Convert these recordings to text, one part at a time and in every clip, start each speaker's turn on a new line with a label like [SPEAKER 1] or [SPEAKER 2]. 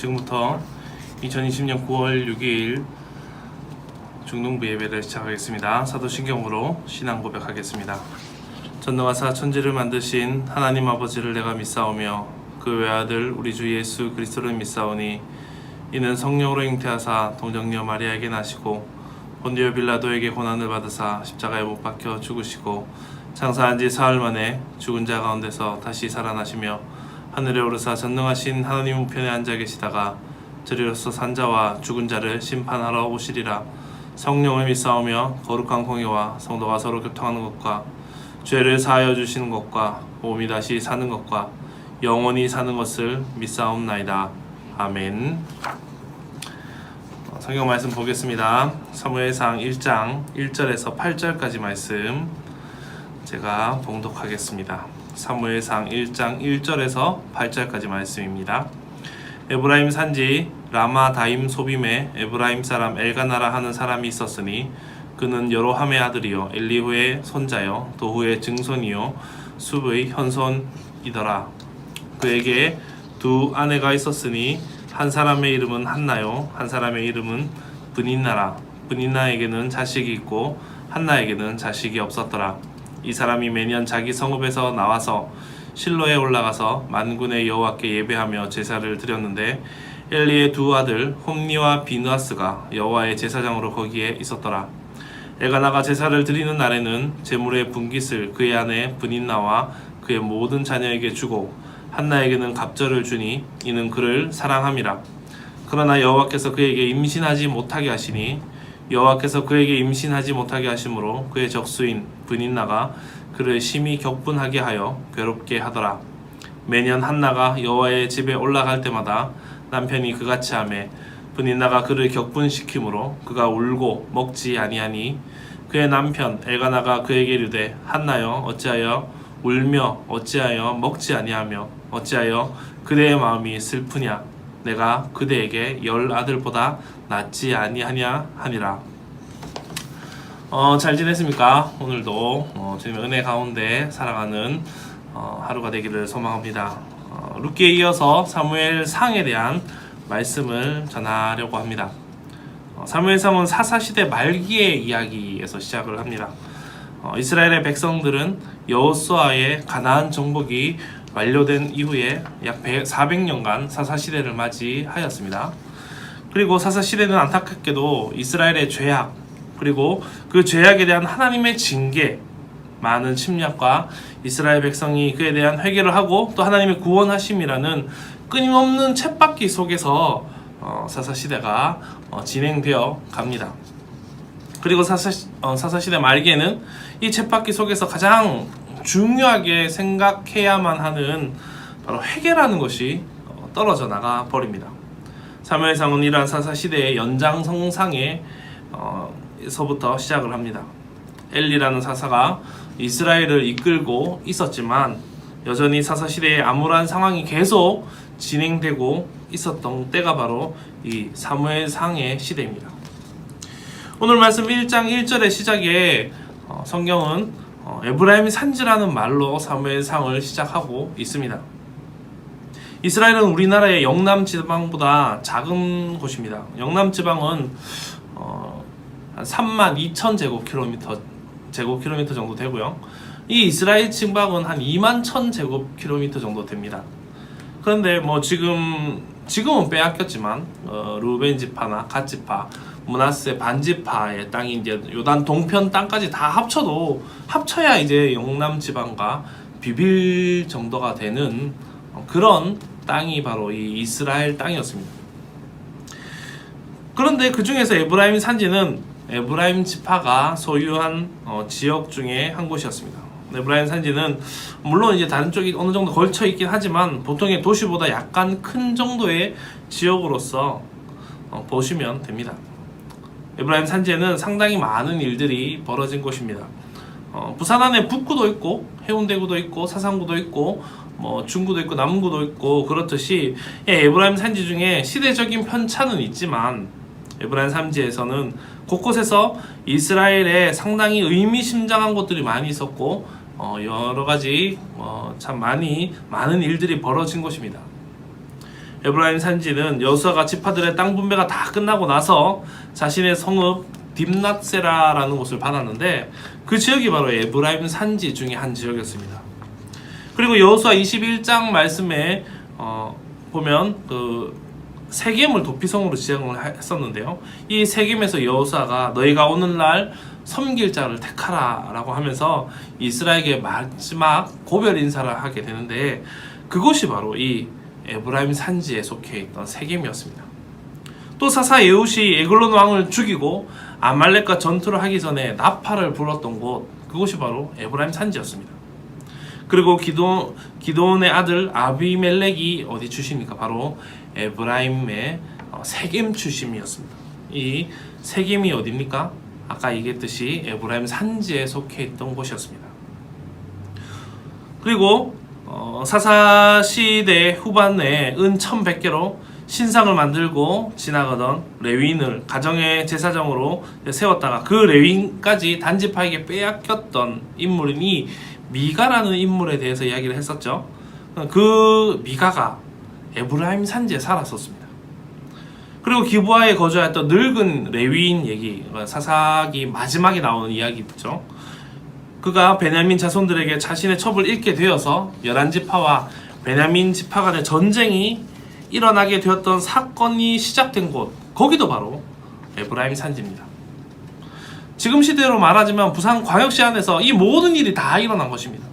[SPEAKER 1] 지금부터 2020년 9월 6일 중등부 예배를 시작하겠습니다. 사도신경으로 신앙 고백하겠습니다. 전능하사 천지를 만드신 하나님 아버지를 내가 믿사오며 그 외아들 우리 주 예수 그리스도를 믿사오니 이는 성령으로 잉태하사 동정녀 마리아에게 나시고 본디오 빌라도에게 고난을 받으사 십자가에 못 박혀 죽으시고 장사한 지 사흘 만에 죽은 자 가운데서 다시 살아나시며 하늘에 오르사 전능하신 하나님 우편에 앉아 계시다가 저리로서 산자와 죽은 자를 심판하러 오시리라. 성령을 믿사오며 거룩한 공예와 성도가 서로 교통하는 것과 죄를 사하여 주시는 것과 몸이 다시 사는 것과 영원히 사는 것을 믿사옵나이다. 아멘. 성경 말씀 보겠습니다. 사무엘상 1장 1절에서 8절까지 말씀 제가 봉독하겠습니다. 사무엘상 1장 1절에서 8절까지 말씀입니다. 에브라임 산지 라마다임 소빔에 에브라임 사람 엘가나라 하는 사람이 있었으니 그는 여로함의 아들이요 엘리후의 손자요 도후의 증손이요 숲의 현손이더라. 그에게 두 아내가 있었으니 한 사람의 이름은 한나요 한 사람의 이름은 브닌나라. 브닌나에게는 자식이 있고 한나에게는 자식이 없었더라. 이 사람이 매년 자기 성읍에서 나와서 실로에 올라가서 만군의 여호와께 예배하며 제사를 드렸는데 엘리의 두 아들 홈니와 비느하스가 여호와의 제사장으로 거기에 있었더라. 엘가나가 제사를 드리는 날에는 제물의 분깃을 그의 아내 브닌나와 그의 모든 자녀에게 주고 한나에게는 갑절을 주니 이는 그를 사랑함이라. 그러나 여호와께서 그에게 임신하지 못하게 하시니 여호와께서 그에게 임신하지 못하게 하심으로 그의 적수인 브닌나가 그를 심히 격분하게 하여 괴롭게 하더라. 매년 한나가 여호와의 집에 올라갈 때마다 남편이 그같이 하매 브닌나가 그를 격분시키므로 그가 울고 먹지 아니하니 그의 남편 엘가나가 그에게 이르되 한나여 어찌하여 울며 어찌하여 먹지 아니하며 어찌하여 그대의 마음이 슬프냐 내가 그대에게 10 아들보다 낫지 아니하냐 하니라. 잘 지냈습니까? 오늘도 주님의 은혜 가운데 살아가는 하루가 되기를 소망합니다. 룻기에 이어서 사무엘상에 대한 말씀을 전하려고 합니다. 사무엘상은 사사시대 말기의 이야기에서 시작을 합니다. 이스라엘의 백성들은 여호수아의 가나안 정복이 완료된 이후에 약 400년간 사사시대를 맞이하였습니다. 그리고 사사시대는 안타깝게도 이스라엘의 죄악 그리고 그 죄악에 대한 하나님의 징계, 많은 침략과 이스라엘 백성이 그에 대한 회개를 하고 또 하나님의 구원하심이라는 끊임없는 쳇바퀴 속에서 사사시대가 진행되어 갑니다. 그리고 사사시대 말기에는 이 쳇바퀴 속에서 가장 중요하게 생각해야만 하는 바로 회개라는 것이 떨어져 나가 버립니다. 사무엘상은 이러한 사사시대의 연장선상에 서부터 시작을 합니다. 엘리라는 사사가 이스라엘을 이끌고 있었지만 여전히 사사시대의 암울한 상황이 계속 진행되고 있었던 때가 바로 이 사무엘상의 시대입니다. 오늘 말씀 1장 1절의 시작에 성경은 에브라임 산지라는 말로 사무엘상을 시작하고 있습니다. 이스라엘은 우리나라의 영남지방보다 작은 곳입니다. 영남지방은 한 32,000 제곱킬로미터 정도 되고요. 이 이스라엘 지방은 한 21,000 제곱킬로미터 정도 됩니다. 그런데 지금은 빼앗겼지만 루벤 지파나 갓 지파, 므낫세 반 지파의 땅이 이제 요단 동편 땅까지 다 합쳐야 이제 영남 지방과 비빌 정도가 되는 그런 땅이 바로 이 이스라엘 땅이었습니다. 그런데 그 중에서 에브라임 산지는 에브라임 지파가 소유한 지역 중에 한 곳이었습니다. 에브라임 산지는 물론 이제 다른 쪽이 어느 정도 걸쳐 있긴 하지만 보통의 도시보다 약간 큰 정도의 지역으로서 보시면 됩니다. 에브라임 산지에는 상당히 많은 일들이 벌어진 곳입니다. 부산 안에 북구도 있고 해운대구도 있고 사상구도 있고 중구도 있고 남구도 있고 그렇듯이 에브라임 산지 중에 시대적인 편차는 있지만 에브라임 산지에서는 곳곳에서 이스라엘에 상당히 의미심장한 것들이 많이 있었고 여러 가지 참 많은 일들이 벌어진 곳입니다. 에브라임 산지는 여호수아가 지파들의 땅 분배가 다 끝나고 나서 자신의 성읍 딥낫세라라는 곳을 받았는데 그 지역이 바로 에브라임 산지 중에 한 지역이었습니다. 그리고 여호수아 21장 말씀에 보면 그 세겜을 도피성으로 지정을 했었는데요. 이 세겜에서 여호수아가 너희가 오늘날 섬길 자를 택하라 라고 하면서 이스라엘에게 마지막 고별 인사를 하게 되는데 그곳이 바로 이 에브라임 산지에 속해 있던 세겜이었습니다. 또 사사 예후시 에글론 왕을 죽이고 아말렉과 전투를 하기 전에 나팔을 불었던 곳, 그곳이 바로 에브라임 산지였습니다. 그리고 기도온의 아들 아비멜렉이 어디 출신입니까? 바로 에브라임의 세겜 출신이었습니다. 이 세겜이 어디입니까? 아까 얘기했듯이 에브라임 산지에 속해 있던 곳이었습니다. 그리고 사사 시대 후반에 은 1100개로 신상을 만들고 지나가던 레위인을 가정의 제사장으로 세웠다가 그 레위인까지 단지파에게 빼앗겼던 인물인 이 미가라는 인물에 대해서 이야기를 했었죠. 그 미가가 에브라임 산지에 살았었습니다. 그리고 기브아에 거주하였던 늙은 레위인 얘기, 사사기 마지막에 나오는 이야기죠. 그가 베냐민 자손들에게 자신의 첩을 잃게 되어서 11지파와 베냐민 지파 간의 전쟁이 일어나게 되었던 사건이 시작된 곳, 거기도 바로 에브라임 산지입니다. 지금 시대로 말하자면 부산광역시 안에서 이 모든 일이 다 일어난 것입니다.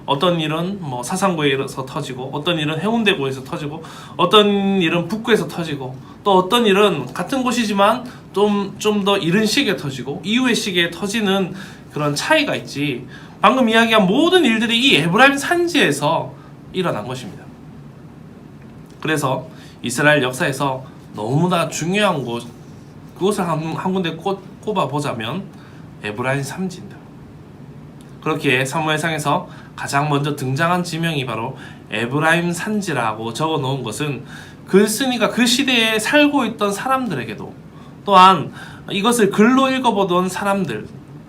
[SPEAKER 1] 어떤 일은 사상구에서 터지고, 어떤 일은 해운대구에서 터지고, 어떤 일은 북구에서 터지고, 또 어떤 일은 같은 곳이지만 좀 더 이른 시기에 터지고 이후의 시기에 터지는 그런 차이가 있지, 방금 이야기한 모든 일들이 이 에브라임 산지에서 일어난 것입니다. 그래서 이스라엘 역사에서 너무나 중요한 곳, 그곳을 한 군데 꼽아보자면 에브라임 산지입니다. 그렇기에 사무엘상에서 가장 먼저 등장한 지명이 바로 에브라임 산지라고 적어 놓은 것은 글쓴이가 그 시대에 살고 있던 사람들에게도, 또한 이것을 글로 읽어보던 사람들,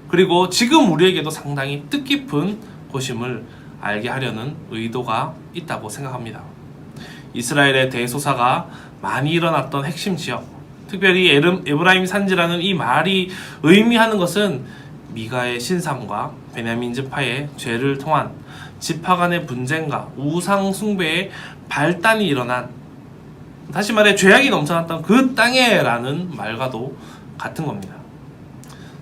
[SPEAKER 1] 그리고 지금 우리에게도 상당히 뜻깊은 곳임을 알게 하려는 의도가 있다고 생각합니다. 이스라엘의 대소사가 많이 일어났던 핵심 지역, 특별히 에브라임 산지라는 이 말이 의미하는 것은 미가의 신상과 베냐민 지파의 죄를 통한 지파 간의 분쟁과 우상 숭배의 발단이 일어난, 다시 말해 죄악이 넘쳐났던 그 땅에라는 말과도 같은 겁니다.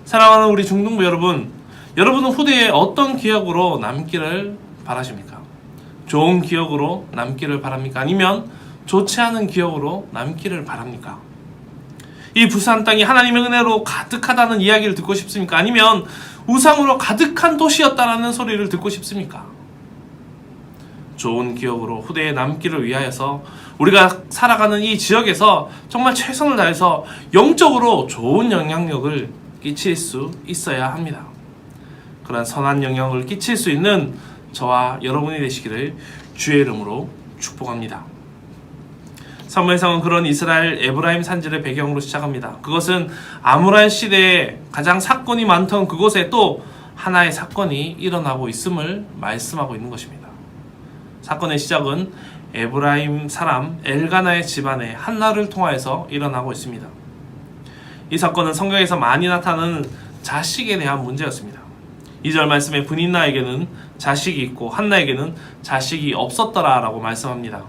[SPEAKER 1] 사랑하는 우리 중등부 여러분, 여러분은 후대에 어떤 기억으로 남기를 바라십니까? 좋은 기억으로 남기를 바랍니까? 아니면 좋지 않은 기억으로 남기를 바랍니까? 이 부산 땅이 하나님의 은혜로 가득하다는 이야기를 듣고 싶습니까? 아니면 우상으로 가득한 도시였다라는 소리를 듣고 싶습니까? 좋은 기억으로 후대에 남기를 위하여서 우리가 살아가는 이 지역에서 정말 최선을 다해서 영적으로 좋은 영향력을 끼칠 수 있어야 합니다. 그런 선한 영향을 끼칠 수 있는 저와 여러분이 되시기를 주의 이름으로 축복합니다. 사무엘상은 그런 이스라엘 에브라임 산지를 배경으로 시작합니다. 그것은 아모랄 시대에 가장 사건이 많던 그곳에 또 하나의 사건이 일어나고 있음을 말씀하고 있는 것입니다. 사건의 시작은 에브라임 사람 엘가나의 집안의 한나를 통하여서 일어나고 있습니다. 이 사건은 성경에서 많이 나타나는 자식에 대한 문제였습니다. 2절 말씀에 브닌나에게는 자식이 있고 한나에게는 자식이 없었더라 라고 말씀합니다.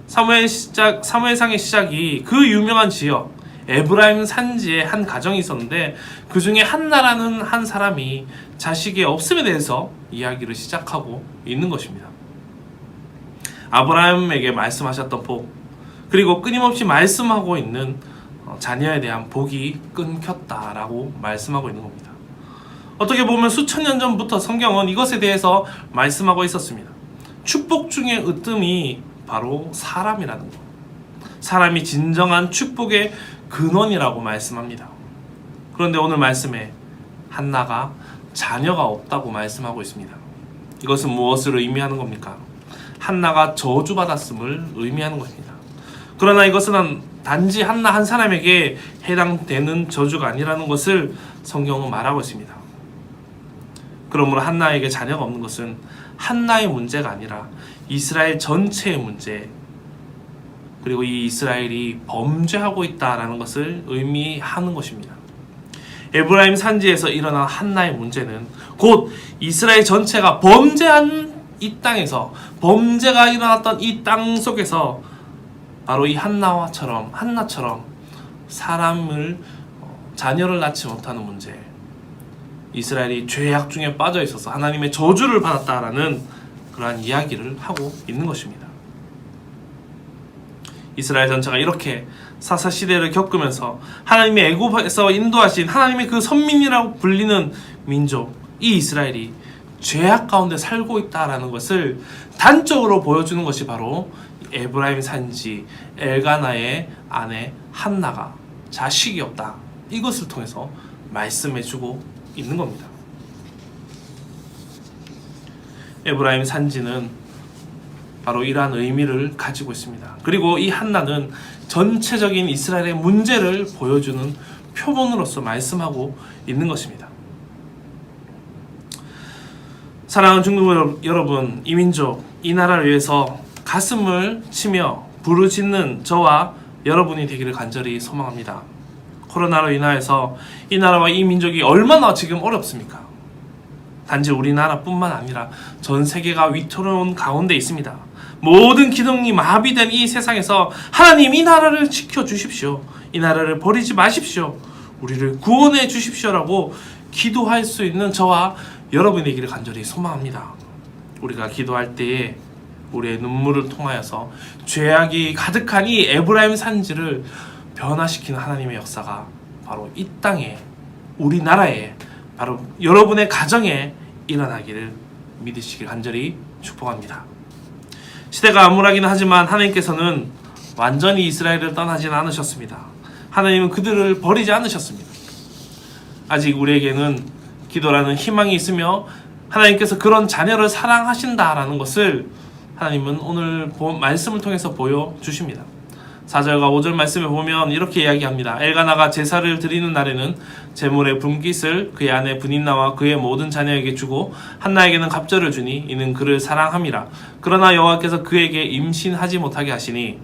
[SPEAKER 1] 사무엘상의 시작이 그 유명한 지역 에브라임 산지에 한 가정이 있었는데, 그 중에 한나라는 한 사람이 자식이 없음에 대해서 이야기를 시작하고 있는 것입니다. 아브라함에게 말씀하셨던 복, 그리고 끊임없이 말씀하고 있는 자녀에 대한 복이 끊겼다라고 말씀하고 있는 겁니다. 어떻게 보면 수천 년 전부터 성경은 이것에 대해서 말씀하고 있었습니다. 축복 중의 으뜸이 바로 사람이라는 것, 사람이 진정한 축복의 근원이라고 말씀합니다. 그런데 오늘 말씀에 한나가 자녀가 없다고 말씀하고 있습니다. 이것은 무엇을 의미하는 겁니까? 한나가 저주받았음을 의미하는 것입니다. 그러나 이것은 단지 한나 한 사람에게 해당되는 저주가 아니라는 것을 성경은 말하고 있습니다. 그러므로 한나에게 자녀가 없는 것은 한나의 문제가 아니라 이스라엘 전체의 문제, 그리고 이 이스라엘이 범죄하고 있다라는 것을 의미하는 것입니다. 에브라임 산지에서 일어난 한나의 문제는 곧 이스라엘 전체가 범죄한 이 땅에서, 범죄가 일어났던 이 땅 속에서 바로 이 한나처럼 자녀를 낳지 못하는 문제, 이스라엘이 죄악 중에 빠져 있어서 하나님의 저주를 받았다라는 그러한 이야기를 하고 있는 것입니다. 이스라엘 전체가 이렇게 사사시대를 겪으면서 하나님의 애굽에서 인도하신 하나님의 그 선민이라고 불리는 민족, 이 이스라엘이 죄악 가운데 살고 있다라는 것을 단적으로 보여주는 것이 바로 에브라임 산지 엘가나의 아내 한나가 자식이 없다, 이것을 통해서 말씀해주고 있는 겁니다. 에브라임 산지는 바로 이러한 의미를 가지고 있습니다. 그리고 이 한나는 전체적인 이스라엘의 문제를 보여주는 표본으로서 말씀하고 있는 것입니다. 사랑하는 중국 여러분, 이 민족, 이 나라를 위해서 가슴을 치며 부르짖는 저와 여러분이 되기를 간절히 소망합니다. 코로나로 인하여서 이 나라와 이 민족이 얼마나 지금 어렵습니까? 단지 우리나라뿐만 아니라 전 세계가 위태로운 가운데 있습니다. 모든 기능이 마비된 이 세상에서 하나님, 이 나라를 지켜주십시오, 이 나라를 버리지 마십시오, 우리를 구원해 주십시오라고 기도할 수 있는 저와 여러분이 되기를 간절히 소망합니다. 우리가 기도할 때에 우리의 눈물을 통하여서 죄악이 가득한 이 에브라임 산지를 변화시키는 하나님의 역사가 바로 이 땅에, 우리나라에, 바로 여러분의 가정에 일어나기를 믿으시길 간절히 축복합니다. 시대가 암울하긴 하지만 하나님께서는 완전히 이스라엘을 떠나지는 않으셨습니다. 하나님은 그들을 버리지 않으셨습니다. 아직 우리에게는 기도라는 희망이 있으며 하나님께서 그런 자녀를 사랑하신다라는 것을 하나님은 오늘 말씀을 통해서 보여주십니다. 4절과 5절 말씀에 보면 이렇게 이야기합니다. 엘가나가 제사를 드리는 날에는 제물의 분깃을 그의 아내 브닌나와 그의 모든 자녀에게 주고 한나에게는 갑절을 주니 이는 그를 사랑함이라. 그러나 여호와께서 그에게 임신하지 못하게 하시니.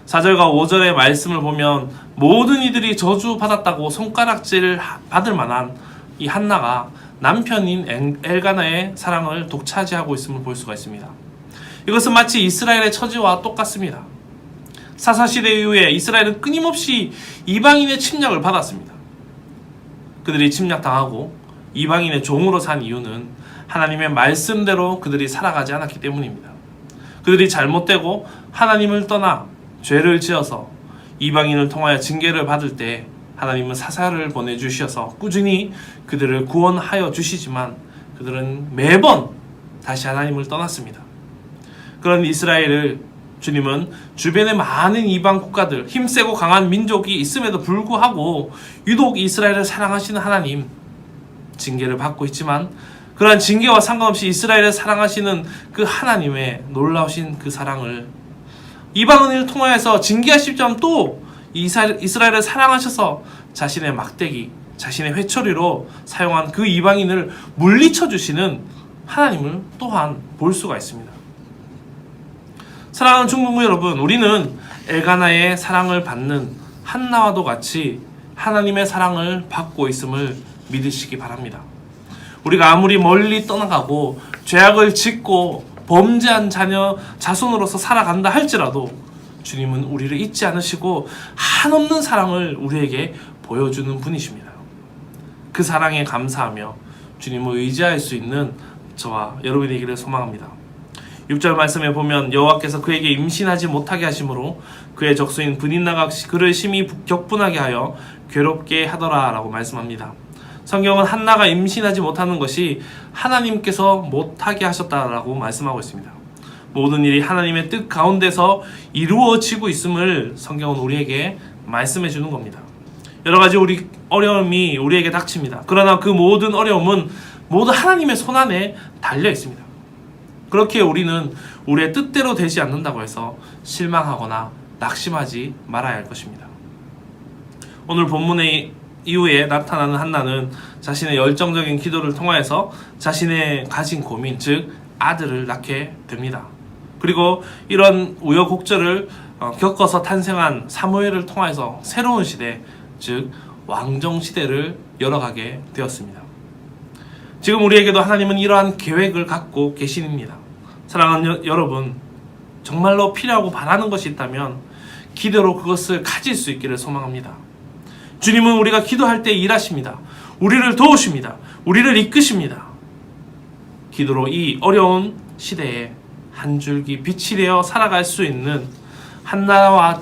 [SPEAKER 1] 4절과 5절의 말씀을 보면 모든 이들이 저주받았다고 손가락질 받을 만한 이 한나가 남편인 엘가나의 사랑을 독차지하고 있음을 볼 수가 있습니다. 이것은 마치 이스라엘의 처지와 똑같습니다. 사사시대 이후에 이스라엘은 끊임없이 이방인의 침략을 받았습니다. 그들이 침략당하고 이방인의 종으로 산 이유는 하나님의 말씀대로 그들이 살아가지 않았기 때문입니다. 그들이 잘못되고 하나님을 떠나 죄를 지어서 이방인을 통하여 징계를 받을 때 하나님은 사사를 보내주셔서 꾸준히 그들을 구원하여 주시지만 그들은 매번 다시 하나님을 떠났습니다. 그런 이스라엘을 주님은 주변에 많은 이방 국가들, 힘세고 강한 민족이 있음에도 불구하고 유독 이스라엘을 사랑하시는 하나님, 징계를 받고 있지만 그러한 징계와 상관없이 이스라엘을 사랑하시는 그 하나님의 놀라우신 그 사랑을 이방인을 통하여서 징계하시지만 또 이스라엘을 사랑하셔서 자신의 막대기, 자신의 회초리로 사용한 그 이방인을 물리쳐 주시는 하나님을 또한 볼 수가 있습니다. 사랑하는 중국부 여러분, 우리는 엘가나의 사랑을 받는 한나와도 같이 하나님의 사랑을 받고 있음을 믿으시기 바랍니다. 우리가 아무리 멀리 떠나가고 죄악을 짓고 범죄한 자손으로서 살아간다 할지라도 주님은 우리를 잊지 않으시고 한없는 사랑을 우리에게 보여주는 분이십니다. 그 사랑에 감사하며 주님을 의지할 수 있는 저와 여러분이 되기를 소망합니다. 6절 말씀에 보면 여호와께서 그에게 임신하지 못하게 하심으로 그의 적수인 브닌나가 그를 심히 격분하게 하여 괴롭게 하더라 라고 말씀합니다. 성경은 한나가 임신하지 못하는 것이 하나님께서 못하게 하셨다라고 말씀하고 있습니다. 모든 일이 하나님의 뜻 가운데서 이루어지고 있음을 성경은 우리에게 말씀해 주는 겁니다. 여러 가지 어려움이 우리에게 닥칩니다. 그러나 그 모든 어려움은 모두 하나님의 손안에 달려 있습니다. 그렇게 우리는 우리의 뜻대로 되지 않는다고 해서 실망하거나 낙심하지 말아야 할 것입니다. 오늘 본문의 이후에 나타나는 한나는 자신의 열정적인 기도를 통하여서 자신의 가진 고민, 즉 아들을 낳게 됩니다. 그리고 이런 우여곡절을 겪어서 탄생한 사무엘을 통해서 새로운 시대, 즉 왕정 시대를 열어가게 되었습니다. 지금 우리에게도 하나님은 이러한 계획을 갖고 계십니다. 사랑하는 여러분, 정말로 필요하고 바라는 것이 있다면 기도로 그것을 가질 수 있기를 소망합니다. 주님은 우리가 기도할 때 일하십니다. 우리를 도우십니다. 우리를 이끄십니다. 기도로 이 어려운 시대에 한 줄기 빛이 되어 살아갈 수 있는 한나와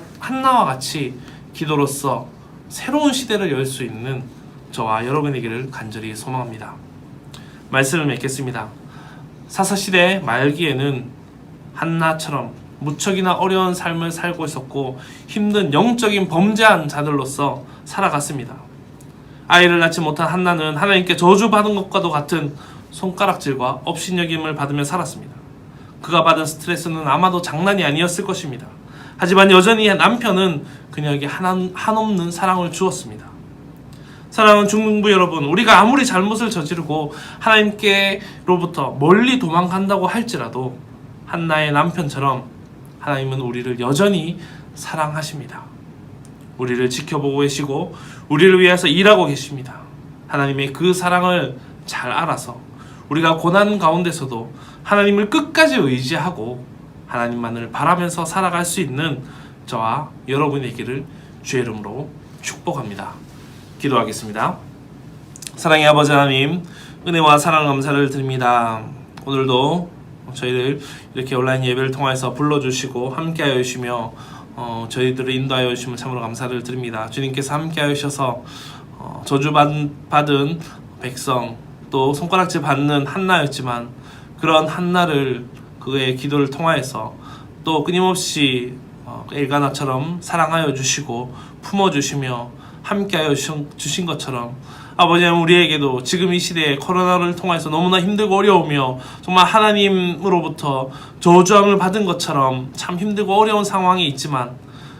[SPEAKER 1] 같이 기도로서 새로운 시대를 열 수 있는 저와 여러분에게를 간절히 소망합니다. 말씀을 맺겠습니다. 사사시대 말기에는 한나처럼 무척이나 어려운 삶을 살고 있었고 힘든 영적인 범죄한 자들로서 살아갔습니다. 아이를 낳지 못한 한나는 하나님께 저주받은 것과도 같은 손가락질과 업신여김을 받으며 살았습니다. 그가 받은 스트레스는 아마도 장난이 아니었을 것입니다. 하지만 여전히 남편은 그녀에게 한없는 사랑을 주었습니다. 사랑하는 중등부 여러분, 우리가 아무리 잘못을 저지르고 하나님께로부터 멀리 도망간다고 할지라도 한나의 남편처럼 하나님은 우리를 여전히 사랑하십니다. 우리를 지켜보고 계시고 우리를 위해서 일하고 계십니다. 하나님의 그 사랑을 잘 알아서 우리가 고난 가운데서도 하나님을 끝까지 의지하고 하나님만을 바라면서 살아갈 수 있는 저와 여러분에게를 주의 이름으로 축복합니다. 기도하겠습니다. 사랑의 아버지 하나님, 은혜와 사랑 감사를 드립니다. 오늘도 저희를 이렇게 온라인 예배를 통해서 불러주시고 함께하여 주시며 저희들을 인도하여 주시면 참으로 감사를 드립니다. 주님께서 함께하여 주셔서 저주받은 백성, 또 손가락질 받는 한나였지만 그런 한나를 그의 기도를 통하여서 또 끊임없이 엘가나처럼 사랑하여 주시고 품어주시며 함께하여 주신 것처럼 아버지 하나님, 우리에게도 지금 이 시대에 코로나를 통해서 너무나 힘들고 어려우며 정말 하나님으로부터 저주함을 받은 것처럼 참 힘들고 어려운 상황이 있지만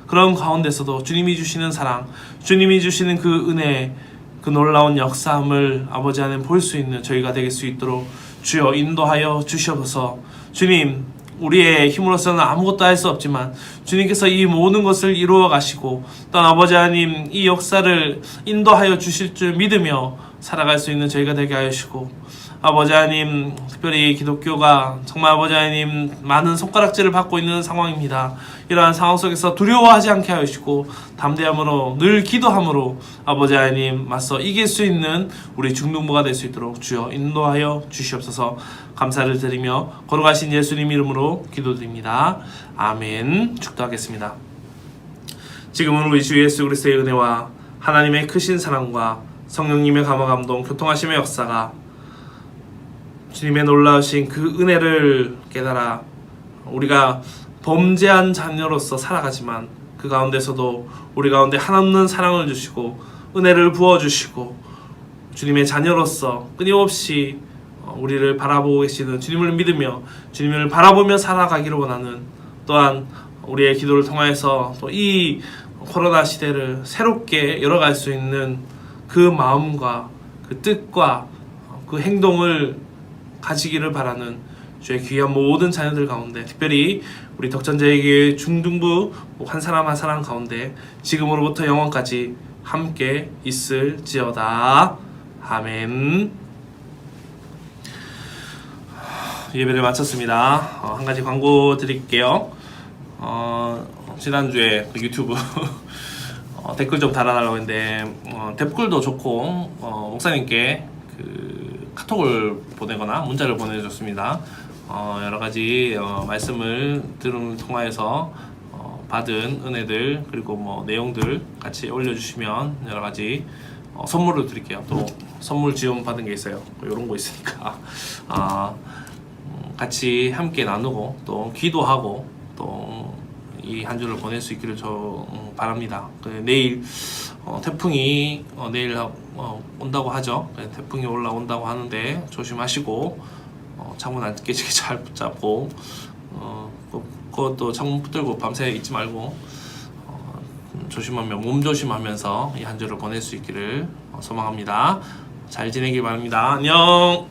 [SPEAKER 1] 그런 가운데서도 주님이 주시는 사랑, 주님이 주시는 그 은혜, 그 놀라운 역사함을 아버지 하나님 볼 수 있는 저희가 되길 수 있도록 주여 인도하여 주시옵소서. 주님, 우리의 힘으로서는 아무것도 할 수 없지만 주님께서 이 모든 것을 이루어 가시고 또 아버지 하나님 이 역사를 인도하여 주실 줄 믿으며 살아갈 수 있는 저희가 되게 하시고 아버지 하나님, 특별히 기독교가 정말 아버지 하나님 많은 손가락질을 받고 있는 상황입니다. 이러한 상황 속에서 두려워하지 않게 하시고 담대함으로 늘 기도함으로 아버지 하나님 맞서 이길 수 있는 우리 중등부가 될 수 있도록 주여 인도하여 주시옵소서. 감사를 드리며 걸어가신 예수님 이름으로 기도드립니다. 아멘. 축도하겠습니다. 지금은 우리 주 예수 그리스도의 은혜와 하나님의 크신 사랑과 성령님의 감화 감동 교통하심의 역사가 주님의 놀라우신 그 은혜를 깨달아 우리가 범죄한 자녀로서 살아가지만 그 가운데서도 우리 가운데 한없는 사랑을 주시고 은혜를 부어주시고 주님의 자녀로서 끊임없이 우리를 바라보고 계시는 주님을 믿으며 주님을 바라보며 살아가기를 원하는, 또한 우리의 기도를 통해서 또 이 코로나 시대를 새롭게 열어갈 수 있는 그 마음과 그 뜻과 그 행동을 가지기를 바라는 주의 귀한 모든 자녀들 가운데, 특별히 우리 덕전제일교회 중등부 한 사람 한 사람 가운데 지금으로부터 영원까지 함께 있을지어다. 아멘. 예배를 마쳤습니다. 한 가지 광고 드릴게요. 지난주에 유튜브 댓글 좀 달아달라고 했는데 댓글도 좋고 목사님께 그 카톡을 보내거나 문자를 보내줬습니다. 여러가지 말씀을 들음을 통하여서 받은 은혜들 그리고 뭐 내용들 같이 올려주시면 여러가지 선물을 드릴게요. 또 선물 지원 받은 게 있어요. 이런 거 있으니까 같이 함께 나누고 또 기도하고 또 이 한 주를 보낼 수 있기를 바랍니다. 내일 태풍이 내일 온다고 하죠. 태풍이 올라온다고 하는데 조심하시고 창문 안 깨지게 잘 붙잡고 그것도 창문 붙들고 밤새 있지 말고 조심하며 몸 조심하면서 이 한 주를 보낼 수 있기를 소망합니다. 잘 지내길 바랍니다. 안녕.